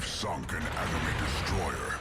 We've sunk an enemy destroyer.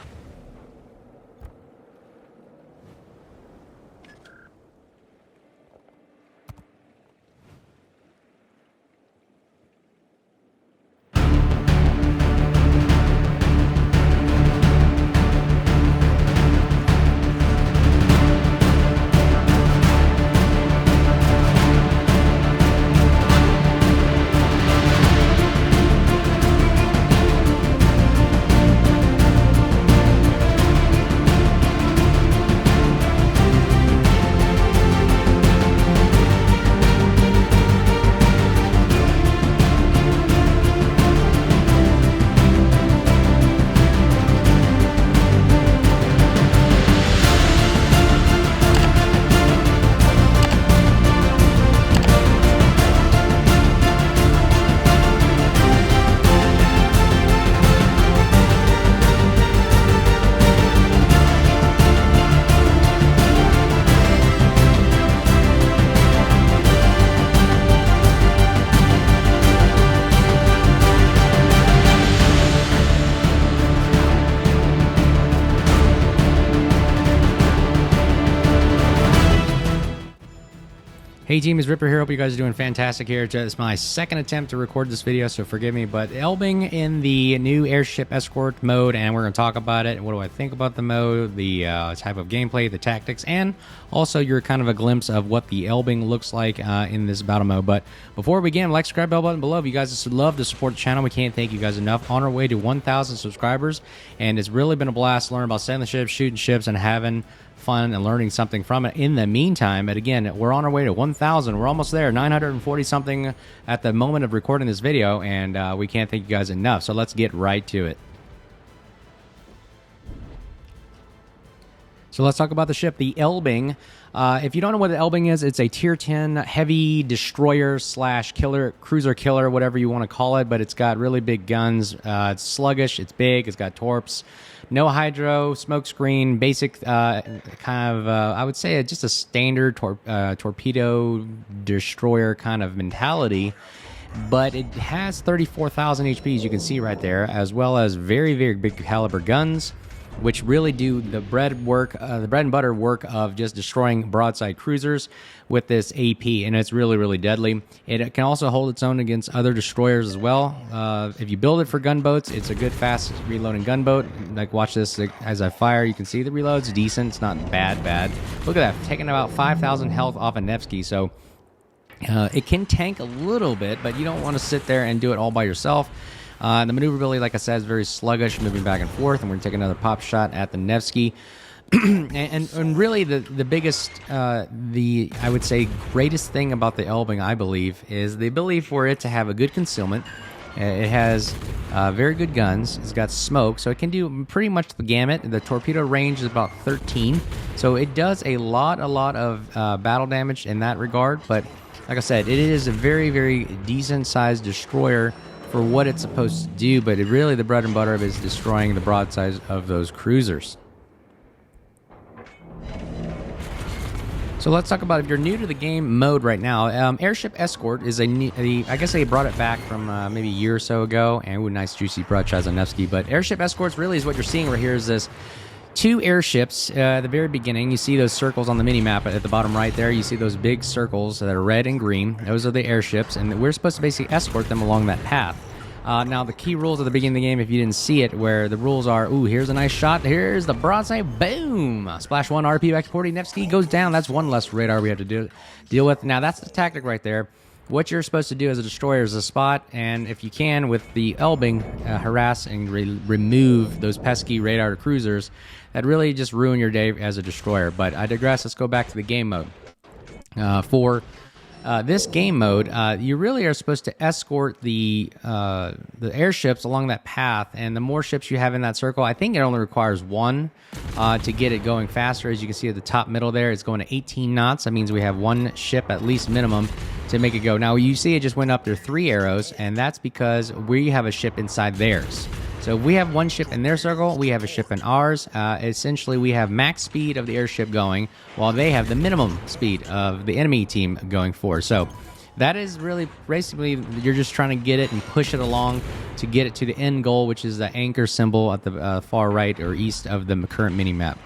Hey team, it's Ripper here. Hope you guys are doing fantastic here. It's my second attempt to record this video, so forgive me. But Elbing in the new Airship Escort mode, and we're going to talk about it. What do I think about the mode, the type of gameplay, the tactics, and also your kind of a glimpse of what the Elbing looks like in this battle mode. But before we begin, like, subscribe, bell button below. If you guys just love to support the channel, we can't thank you guys enough. On our way to 1,000 subscribers, and it's really been a blast to learn about sailing ships, shooting ships, and having fun and learning something from it in the meantime. But again, we're on our way to 1,000. We're almost there, 940 something at the moment of recording this video, and we can't thank you guys enough. So let's get right to it. So let's talk about the ship, the Elbing. If you don't know what the Elbing is, it's a tier 10 heavy destroyer slash killer, cruiser killer, whatever you want to call it, but it's got really big guns. It's sluggish, it's big, it's got torps. No hydro, smoke screen, basic kind of, I would say just a standard torpedo destroyer kind of mentality. But it has 34,000 HP, as you can see right there, as well as very, very big caliber guns, which really do the bread and butter work of just destroying broadside cruisers with this AP, and it's really, really deadly. It can also hold its own against other destroyers as well. If you build it for gunboats, it's a good, fast reloading gunboat. Like, watch this as I fire. You can see the reload's decent. It's not bad. Look at that, taking about 5,000 health off a Nevsky. So it can tank a little bit, but you don't want to sit there and do it all by yourself. The maneuverability, like I said, is very sluggish, moving back and forth, and we're going to take another pop shot at the Nevsky. and really the biggest, I would say, greatest thing about the Elbing, I believe, is the ability for it to have a good concealment. It has very good guns. It's got smoke, so it can do pretty much the gamut. The torpedo range is about 13, so it does a lot of battle damage in that regard. But like I said, it is a very, very decent-sized destroyer for what it's supposed to do, but really the bread and butter of it is destroying the broadsides of those cruisers. So let's talk about, if you're new to the game mode right now, Airship Escort is I guess they brought it back from maybe a year or so ago, and nice juicy broadside on Nevsky. But Airship Escorts really is what you're seeing right here, is this two airships. At the very beginning, you see those circles on the mini-map at the bottom right there. You see those big circles that are red and green. Those are the airships, and we're supposed to basically escort them along that path. Now, the key rules at the beginning of the game, if you didn't see it, where the rules are, ooh, here's a nice shot, here's the broadside, boom! Splash 1, RP back to 40, Nevsky goes down. That's one less radar we have to deal with. Now, that's the tactic right there. What you're supposed to do as a destroyer is a spot, and if you can, with the Elbing, harass and remove those pesky radar cruisers that really just ruin your day as a destroyer. But I digress. Let's go back to the game mode. For this game mode, you really are supposed to escort the airships along that path, and the more ships you have in that circle, I think it only requires one to get it going faster. As you can see at the top middle there, it's going to 18 knots. That means we have one ship at least minimum to make it go. Now, you see it just went up to 3 arrows, and that's because we have a ship inside theirs. So if we have one ship in their circle, we have a ship in ours. Essentially, we have max speed of the airship going, while they have the minimum speed of the enemy team going forward. So that is really basically you're just trying to get it and push it along to get it to the end goal, which is the anchor symbol at the far right or east of the current mini map.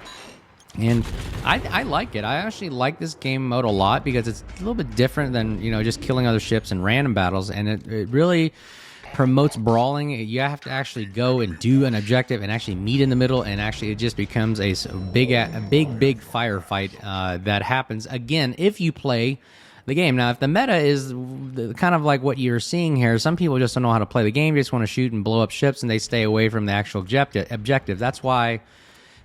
And I like it. I actually like this game mode a lot because it's a little bit different than, you know, just killing other ships and random battles, and it really promotes brawling. You have to actually go and do an objective and actually meet in the middle, and actually it just becomes a big firefight that happens again if you play the game. Now, if the meta is kind of like what you're seeing here, some people just don't know how to play the game. They just want to shoot and blow up ships, and they stay away from the actual objective. That's why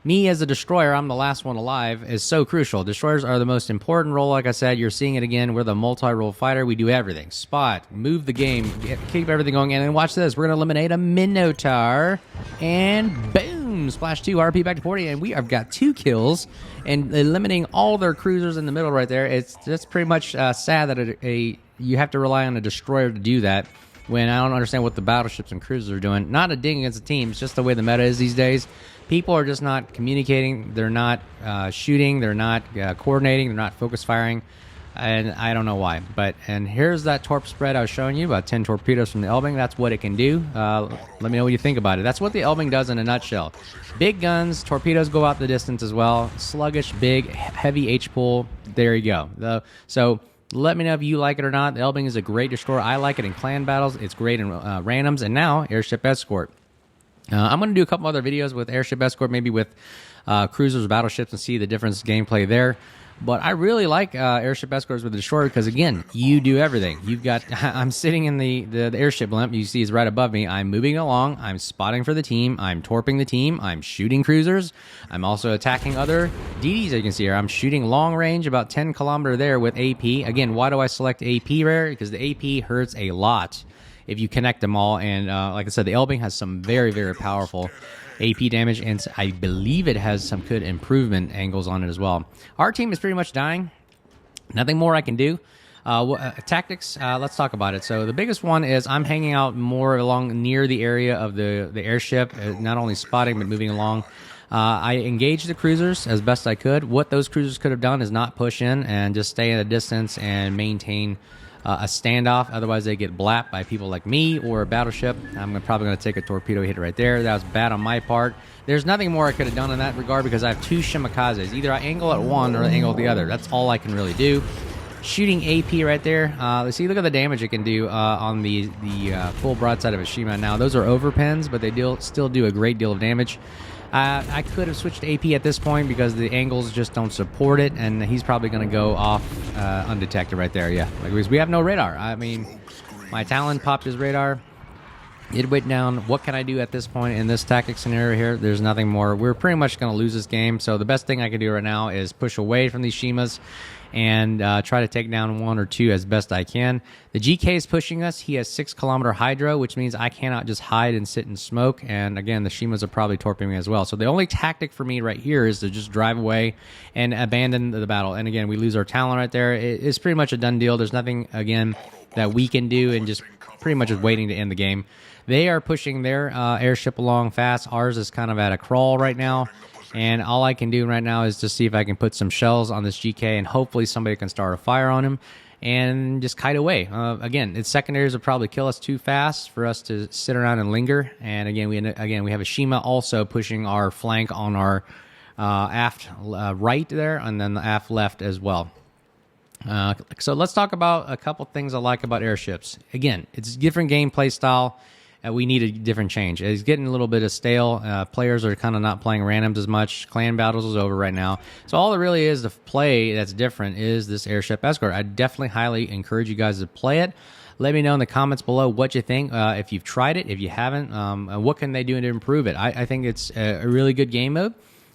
me as a destroyer, I'm the last one alive, is so crucial. Destroyers are the most important role. Like I said, you're seeing it again. We're the multi-role fighter. We do everything. Spot, move the game, keep everything going. And then watch this. We're going to eliminate a Minotaur. And boom, splash 2, RP back to 40. And we have got 2 kills and eliminating all their cruisers in the middle right there. It's just pretty much sad that you have to rely on a destroyer to do that, when I don't understand what the battleships and cruisers are doing. Not a ding against the team. It's just the way the meta is these days. People are just not communicating. They're not shooting. They're not coordinating. They're not focus firing. And I don't know why. And here's that torp spread I was showing you, about 10 torpedoes from the Elbing. That's what it can do. Let me know what you think about it. That's what the Elbing does in a nutshell. Big guns. Torpedoes go out the distance as well. Sluggish, big, heavy H-pull. There you go. So let me know if you like it or not. The Elbing is a great destroyer. I like it in clan battles. It's great in randoms. And now, Airship Escort. I'm going to do a couple other videos with Airship Escort, maybe with cruisers or battleships, and see the difference gameplay there. But I really like Airship Escorts with the destroyer because, again, you do everything. You've got I'm sitting in the airship blimp. You see is right above me. I'm moving along. I'm spotting for the team. I'm torping the team. I'm shooting cruisers. I'm also attacking other DDs, you can see here. I'm shooting long range, about 10 kilometer there with AP. Again, why do I select AP rare? Because the AP hurts a lot if you connect them all. And like I said, the Elbing has some very, very powerful AP damage, and I believe it has some good improvement angles on it as well. Our team is pretty much dying. Nothing more I can do. Tactics, let's talk about it. So the biggest one is I'm hanging out more along near the area of the airship, not only spotting but moving along. I engaged the cruisers as best I could. What those cruisers could have done is not push in and just stay at a distance and maintain a standoff. Otherwise, they get blapped by people like me or a battleship. I'm probably going to take a torpedo hit right there. That was bad on my part. There's nothing more I could have done in that regard because I have 2 shimikazes. Either I angle at one or I angle at the other. That's all I can really do. Shooting AP right there. Let's see. Look at the damage it can do on the full broadside of a Shima. Now, those are overpins, but they still do a great deal of damage. I could have switched to AP at this point because the angles just don't support it, and he's probably going to go off undetected right there. Yeah, like we have no radar. I mean, my Talon popped his radar. It went down. What can I do at this point in this tactic scenario here? There's nothing more. We're pretty much going to lose this game, so the best thing I can do right now is push away from these Shimas and try to take down 1 or 2 as best I can. The GK is pushing us. He has 6 kilometer hydro, which means I cannot just hide and sit and smoke. And again, the Shimas are probably torping me as well. So the only tactic for me right here is to just drive away and abandon the battle. And again, we lose our Talon right there. It's pretty much a done deal. There's nothing, again, that we can do, and just pretty much just waiting to end the game. They are pushing their airship along fast. Ours is kind of at a crawl right now. And all I can do right now is just see if I can put some shells on this GK, and hopefully somebody can start a fire on him and just kite away. Again, its secondaries will probably kill us too fast for us to sit around and linger. And again, we have a Shima also pushing our flank on our aft right there, and then the aft left as well. So let's talk about a couple things I like about airships. Again, it's a different gameplay style. We need a different change. It's getting a little bit of stale. Players are kind of not playing randoms as much. Clan battles is over right now. So all it really is to play that's different is this Airship Escort. I definitely highly encourage you guys to play it. Let me know in the comments below what you think. If you've tried it, if you haven't, what can they do to improve it? I think it's a really good game mode.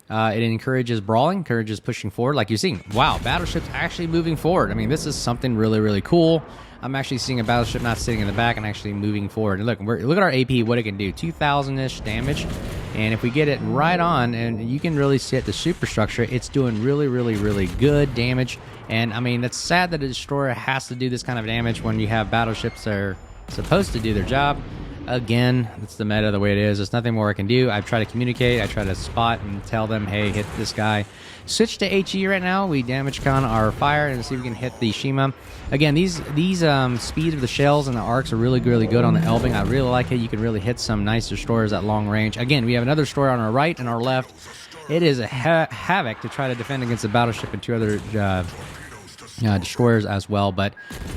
It encourages brawling, encourages pushing forward. Like you're seeing, wow, battleships actually moving forward. I mean, this is something really, really cool. I'm actually seeing a battleship not sitting in the back and actually moving forward. And look at our AP, what it can do. 2,000-ish damage. And if we get it right on, and you can really see it, the superstructure, it's doing really, really, really good damage. And, I mean, it's sad that a destroyer has to do this kind of damage when you have battleships that are supposed to do their job. Again, that's the meta the way it is. There's nothing more I can do. I try to communicate. I try to spot and tell them, hey, hit this guy. Switch to HE right now. We damage con our fire and see if we can hit the Shima. Again, these speeds of the shells and the arcs are really, really good on the Elbing. I really like it. You can really hit some nice destroyers at long range. Again, we have another destroyer on our right and our left. It is a havoc to try to defend against a battleship and 2 other destroyers as well. But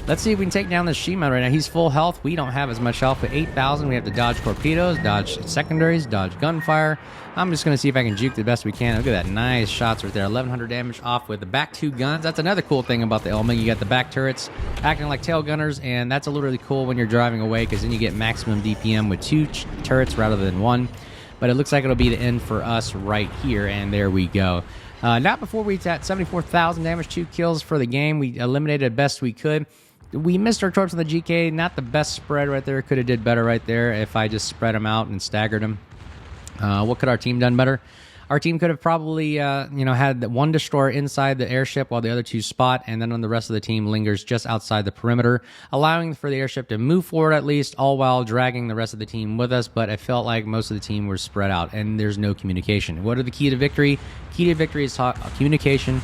let's see if we can take down this Shima right now. He's full health. We don't have as much health. At 8,000, we have to dodge torpedoes, dodge secondaries, dodge gunfire. I'm just going to see if I can juke the best we can. Look at that. Nice shots right there. 1,100 damage off with the back 2 guns. That's another cool thing about the Elbing. You got the back turrets acting like tail gunners, and that's a little really cool when you're driving away because then you get maximum DPM with 2 turrets rather than 1. But it looks like it'll be the end for us right here, and there we go. Not before we at 74,000 damage, 2 kills for the game. We eliminated best we could. We missed our torps on the GK. Not the best spread right there. Could have did better right there if I just spread them out and staggered them. What could our team done better? Our team could have probably, had 1 destroyer inside the airship while the other 2 spot, and then on the rest of the team lingers just outside the perimeter, allowing for the airship to move forward at least, all while dragging the rest of the team with us. But I felt like most of the team were spread out, and there's no communication. What are the key to victory? Key to victory is communication,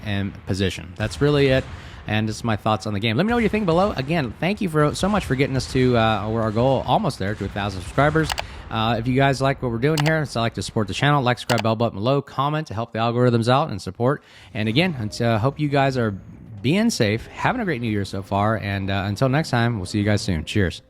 and position. That's really it. And this is my thoughts on the game. Let me know what you think below. Again, thank you so much for getting us to our goal, almost there, to 1,000 subscribers. If you guys like what we're doing here, so I like to support the channel, like, subscribe, bell button below, comment to help the algorithms out and support. And again, hope you guys are being safe, having a great New Year so far. And until next time, we'll see you guys soon. Cheers.